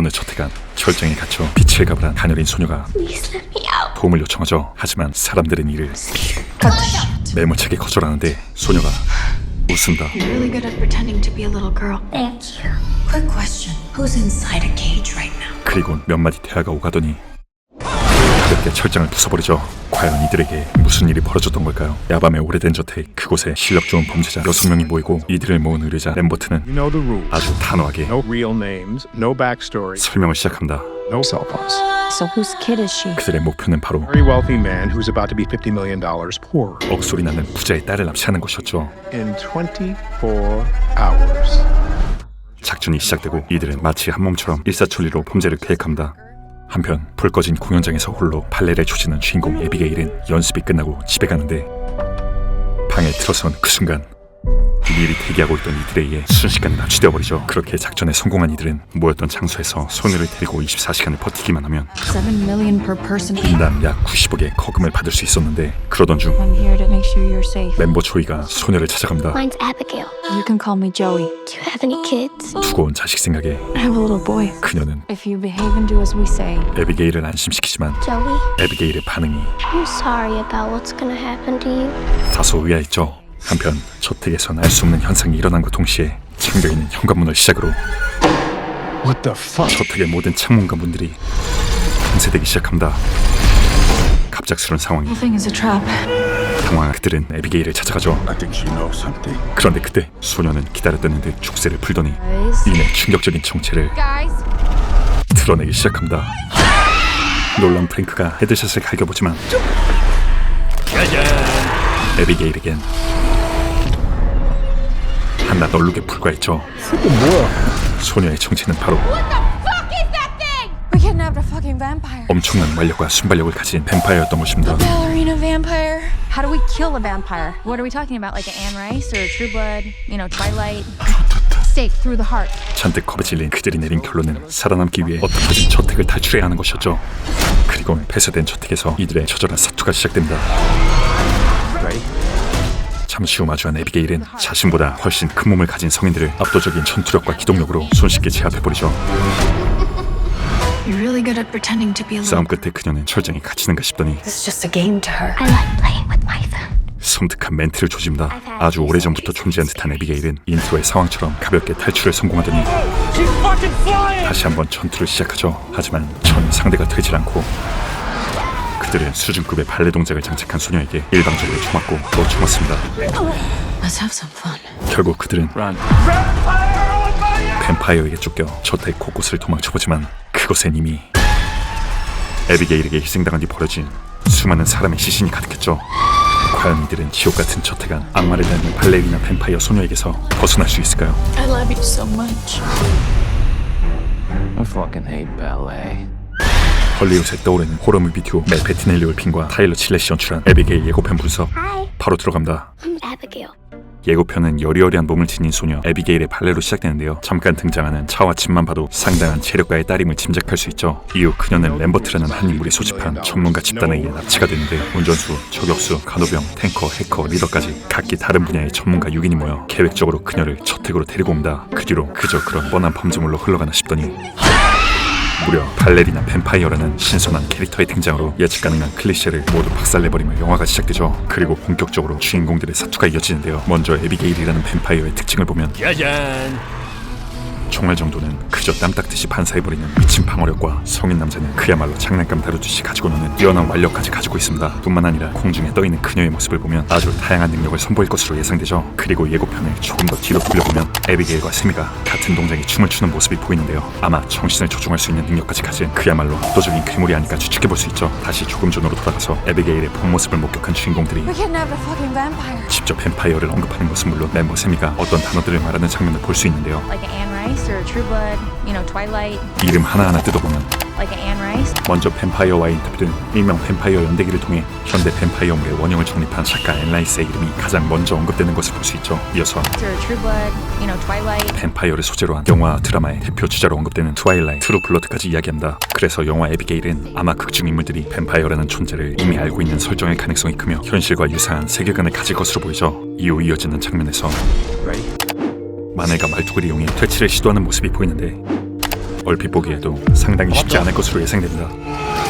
어느 저택안 철장에 갇혀 빛을 가불한 가녀린 소녀가 도움을 요청하죠. 하지만 사람들은 이를 매몰차게 거절하는데 소녀가 웃는다. You're really good at pretending to be a little girl. Thank you. Quick question. Who's inside a cage right now? 그리고 몇 마디 대화가 오가더니 가볍게 철장을 부숴버리죠. 과연 이들에게 무슨 일이 벌어졌던 걸까요? 야밤의 오래된 저택, 그곳에 실력 좋은 범죄자 6명이 모이고 이들을 모은 의뢰자 램버트는 You know the rules. 아주 단호하게 No real names, no backstory, 설명을 시작합니다. no cell phones. So whose kid is she? 그들의 목표는 바로 Very wealthy man who's about to be $50 million poor 억소리 나는 부자의 딸을 납치하는 것이었죠. in 24 hours. 작전이 시작되고 이들은 마치 한 몸처럼 일사천리로 범죄를 계획합니다. 한편 불 꺼진 공연장에서 홀로 발레를 조지는 주인공 에비게일은 연습이 끝나고 집에 가는데 방에 들어선 그 순간 미리 대기하고 있던 이들에 의해 순식간에 납치되어 버리죠. 그렇게 작전에 성공한 이들은 모였던 장소에서 소녀를 데리고 24시간을 버티기만 하면 7 million per person. 인당 약 90억의 거금을 받을 수 있었는데 그러던 중 I'm here to make sure you're safe. 멤버 조이가 소녀를 찾아갑니다. Mine's Abigail. You can call me Joey. Do you have any kids? 두고 온 자식 생각에 I have a little boy. 그녀는 If you behave and do as we say, 에비게일을 안심시키지만 Joey, 에비게일의 반응이 I'm sorry about what's gonna happen to you. 다소 의아했죠. 한편 저택에선 알 수 없는 현상이 일어난과 동시에 잠겨있는 현관문을 시작으로 What the fuck? 저택의 모든 창문과 문들이 붕괴되기 시작합니다. 갑작스러운 상황에 nothing is a trap. 당황한 그들은 에비게일을 찾아가죠. I think she knows something. 그런데 그때 소녀는 기다렸다는 듯 족쇄를 풀더니 이내 충격적인 정체를 드러내기 시작합니다. 놀란 프랭크가 헤드샷을 갈겨보지만 에비게일에겐 한낱 얼룩에 불과했죠. 소녀의 정체는 바로 We kidnapped a fucking vampire. 엄청난 완력과 순발력을 가진 뱀파이어였던 것입니다. Ballerina vampire. How do we kill a vampire? What are we talking about? Like an Anne Rice or True Blood? You know, Twilight? Stake through the heart. 잔뜩 겁에 질린 그들이 내린 결론은 살아남기 위해 어떻게든 저택을 탈출해야 하는 것이었죠. 그리고 폐쇄된 저택에서 이들의 처절한 사투가 시작됩니다. 잠시 후 마주한 에비게일은 자신보다 훨씬 큰 몸을 가진 성인들을 압도적인 전투력과 기동력으로 손쉽게 제압해버리죠. You're really good at pretending to be a little. 싸움 끝에 그녀는 철장에 갇히는가 싶더니 It's just a game to her. I like playing with my phone. 섬뜩한 멘트를 조집니다. 아주 오래전부터 존재한 듯한 에비게일은 인트로의 상황처럼 가볍게 탈출에 성공하더니 다시 한번 전투를 시작하죠. 하지만 전 상대가 되질 않고 그들은 수준급의 발레 동작을 장착한 소녀에게 일방적으로 쳐맞고 또 쳐맞습니다. Let's have some fun. 결국 그들은 뱀파이어에게 쫓겨 저택 곳곳을 도망쳐보지만 그곳엔 이미 에비게일에게 희생당한 뒤 벌어진 수많은 사람의 시신이 가득했죠. 과연 이들은 지옥 같은 저택안 악마를 닮은 발레리나 뱀파이어 소녀에게서 벗어날 수 있을까요? I love you so much. I fucking hate ballet. 헐리우드에 떠오르는 호러 뮤비 듀오 멜 베티넬리 올핀과 타일러 칠렛이 연출한 에비게일 예고편 분석 Hi, 바로 들어갑니다. I'm Abigail. 예고편은 여리여리한 몸을 지닌 소녀 에비게일의 발레로 시작되는데요. 잠깐 등장하는 차와 집만 봐도 상당한 체력과의 따림을 짐작할 수 있죠. 이후 그녀는 램버트라는 한 인물이 소집한 전문가 집단에 의해 납치가 되는데 운전수, 저격수, 간호병, 탱커, 해커, 리더까지 각기 다른 분야의 전문가 6인이 모여 계획적으로 그녀를 저택으로 데리고 옵니다. 그 뒤로 그저 그런 뻔한 범죄물로 흘러가나 싶더니 무려 발레리나 뱀파이어라는 신선한 캐릭터의 등장으로 예측 가능한 클리셰를 모두 박살내버리며 영화가 시작되죠. 그리고 본격적으로 주인공들의 사투가 이어지는데요. 먼저 에비게일이라는 뱀파이어의 특징을 보면 총알 정도는 그저 땀 닦듯이 반사해버리는 미친 방어력과 성인 남자는 그야말로 장난감 다루듯이 가지고 노는 뛰어난 완력까지 가지고 있습니다. 뿐만 아니라 공중에 떠있는 그녀의 모습을 보면 아주 다양한 능력을 선보일 것으로 예상되죠. 그리고 예고편을 조금 더 뒤로 돌려보면 에비게일과 세미가 같은 동작에 춤을 추는 모습이 보이는데요. 아마 정신을 조종할 수 있는 능력까지 가진 그야말로 압도적인 괴물이 아닐까 추측해볼 수 있죠. 다시 조금 전으로 돌아가서 에비게일의 본 모습을 목격한 주인공들이 We kidnapped a fucking vampire. 직접 뱀파이어를 언급하는 것은 물론 멤버 세미가 어떤 단어들을 말하는 장면을 볼 수 있는데요. Like an Anne Rice or True Blood? You know, Twilight? 이름 하나하나 뜯어보면 Like an Anne Rice? 먼저 뱀파이어와의 인터뷰는 일명 뱀파이어 연대기를 통해 현대 뱀파이어물의 원형을 정립한 작가 앤라이스의 이름이 가장 먼저 언급되는 것을 볼 수 있죠. 이어서 Or True Blood? You know, Twilight? 뱀파이어를 소재로 한 영화, 드라마의 대표 주자로 언급되는 트와일라이트, 트루 블러드까지 이야기합니다. 그래서 영화 에비게일은 아마 극중 인물들이 뱀파이어라는 존재를 이미 알고 있는 설정일 가능성이 크며 현실과 유사한 세계관을 가질 것으로 보이죠. 이후 이어지는 장면에서 마네가 말뚝을 이용해 퇴치를 시도하는 모습이 보이는데 얼핏 보기에도 상당히 쉽지 않을 것으로 예상됩니다.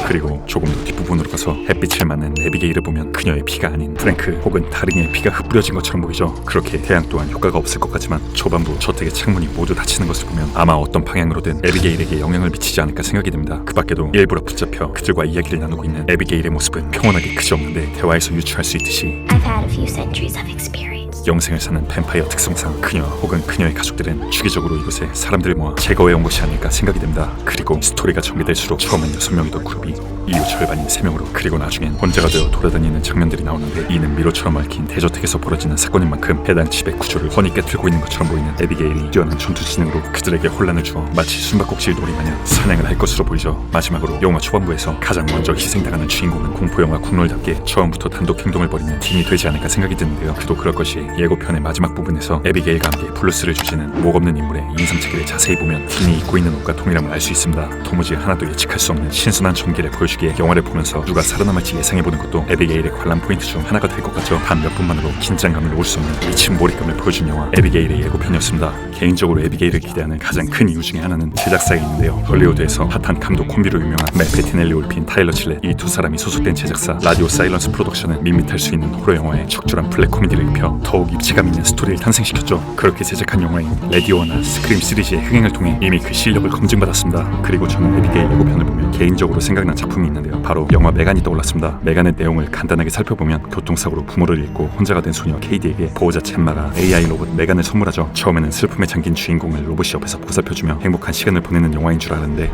그리고 조금 더 뒷부분으로 가서 햇빛을 맞는 에비게일을 보면 그녀의 피가 아닌 프랭크 혹은 다른 이의 피가 흩뿌려진 것처럼 보이죠. 그렇게 태양 또한 효과가 없을 것 같지만 초반부 저택의 창문이 모두 닫히는 것을 보면 아마 어떤 방향으로든 에비게일에게 영향을 미치지 않을까 생각이 됩니다. 그 밖에도 일부러 붙잡혀 그들과 이야기를 나누고 있는 에비게일의 모습은 평온하게 그지없는데 대화에서 유추할 수 있듯이 I've had a few centuries of experience. 영생을 사는 뱀파이어 특성상 그녀 혹은 그녀의 가족들은 주기적으로 이곳에 사람들을 모아 제거해온 것이 아닐까 생각이 됩니다. 그리고 스토리가 전개될수록 처음엔 6명이던 그룹이 이후 절반인 3명으로 그리고 나중엔 혼자가 되어 돌아다니는 장면들이 나오는데 이는 미로처럼 얽힌 대저택에서 벌어지는 사건인 만큼 해당 집의 구조를 훤히 깨뜨리고 있는 것처럼 보이는 에비게일이 뛰어난 전투 지능으로 그들에게 혼란을 주어 마치 숨바꼭질 놀이 마냥 사냥을 할 것으로 보이죠. 마지막으로 영화 초반부에서 가장 먼저 희생당하는 주인공은 공포영화 국룰답게 처음부터 단독 행동을 벌이는 팀이 되지 않을까 생각이 드는데요. 그도 그럴 것이 예고편의 마지막 부분에서 에비게일과 함께 블루스를 주지는 목 없는 인물의 인상착의를 자세히 보면 팀이 입고 있는 옷과 동일함을 알 수 있습니다. 도무지 하나도 예측할 수 없는 신선한 전개를 보여주기에 영화를 보면서 누가 살아남을지 예상해보는 것도 에비게일의 관람 포인트 중 하나가 될 것 같죠. 단 몇 분만으로 긴장감을 놓을 수 없는 미친 몰입감을 보여준 영화 에비게일의 예고편이었습니다. 개인적으로 에비게일을 기대하는 가장 큰 이유 중에 하나는 제작사에 있는데요. 헐리우드에서 핫한 감독 콤비로 유명한 맷 베티넬리 올핀, 타일러 칠렛 이 두 사람이 소속된 제작사 라디오 사일런스 프로덕션은 밋밋할 수 있는 호러 영화에 적절한 블랙 코미디를 입혀 더욱 입체감 있는 스토리를 탄생시켰죠. 그렇게 제작한 영화인 레디오나 스크림 시리즈의 흥행을 통해 이미 그 실력을 검증받았습니다. 그리고 저는 에비게일 예고편을 보면 개인적으로 생각난 작품이 있는데요. 바로 영화 메간이 떠올랐습니다. 메간의 내용을 간단하게 살펴보면 교통사고로 부모를 잃고 혼자가 된 소녀 케이디에게 보호자 챈마가 AI 로봇 메간을 선물하죠. 처음에는 슬픔에 잠긴 주인공을 로봇이 옆에서 보살펴주며 행복한 시간을 보내는 영화인 줄 알았는데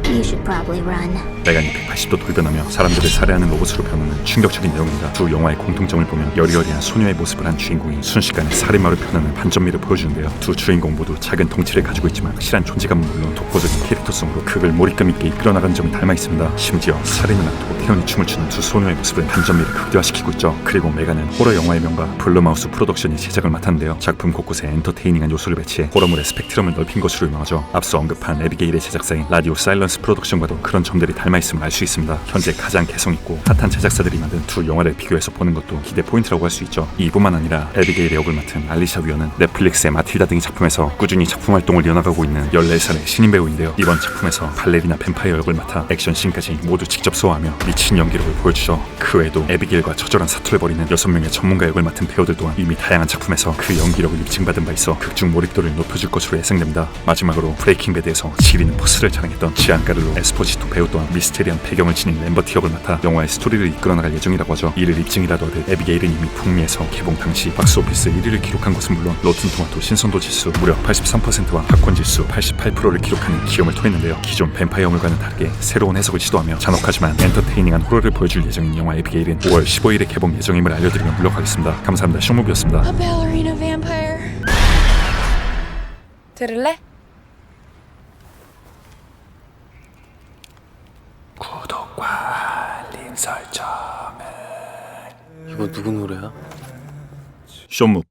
You should probably run. 메간이 180도 돌변하며 사람들을 살해하는 로봇으로 변하는 충격적인 내용입니다. 두 영화의 공통점을 보면 여리여리한 소녀의 모습을 한 주인공이 순식간에 살인마로 변하는 반전미를 보여주는데요. 두 주인공 모두 작은 덩치를 가지고 있지만 확실한 존재감은 물론 독보적인 캐릭터성으로 극을 몰입감 있게 이끌어나가는 점이 닮아 있습니다. 심지어 살인을 앞두고 태연히 춤을 추는 두 소녀의 모습은 반전미를 극대화시키고 있죠. 그리고 메간은 호러 영화의 명가 블루마우스 프로덕션이 제작을 맡았는데요. 작품 곳곳에 엔터테이닝한 요소를 배치해 호러물의 스펙트럼을 넓힌 것으로 유명하죠. 앞서 언급한 에비게일의 제작사인 라디오 사일런스 프로덕션과도 그런 점들이 닮아있음을 알 수 있습니다. 현재 가장 개성있고 핫한 제작사들이 만든 두 영화를 비교해서 보는 것도 기대 포인트라고 할 수 있죠. 이뿐만 아니라 에비게일의 역을 맡은 알리샤 위어는 넷플릭스의 마틸다 등의 작품에서 꾸준히 작품 활동을 이어나가고 있는 14살의 신인 배우인데요. 이번 작품에서 발레리나 뱀파이어 역을 맡아 액션씬까지 모두 직접 소화하며 미친 연기력을 보여주죠. 그 외에도 에비게일과 처절한 사투를 벌이는 6명의 전문가 역을 맡은 배우들 또한 이미 다양한 작품에서 그 연기력을 입증받은 바 있어 극중 몰입도를 높여줄 것으로 예상됩니다. 마지막으로 브레이킹 배드에서 지리는 포스를 자랑했던 지안카를로 에스포지토 배우 또한 미스테리한 배경을 지닌 램버트 역을 맡아 영화의 스토리를 이끌어나갈 예정이라고 하죠. 이를 입증이라도 하듯 에비게일은 이미 북미에서 개봉 당시 박스오피스 1위를 기록한 것은 물론 로튼토마토 신선도 지수 무려 83%와 팝콘 지수 88%를 기록하는 기염을 토했는데요. 기존 뱀파이어물과는 다르게 새로운 해석을 시도하며 잔혹하지만 엔터테이닝한 호러를 보여줄 예정인 영화 에비게일은 5월 15일에 개봉 예정임을 알려드리며 물러가겠습니다. 감사합니다. 쇼무비였습니다. A ballerina vampire. 들을래? 구독과 알림 설정은 이거 누구 노래야? 쇼무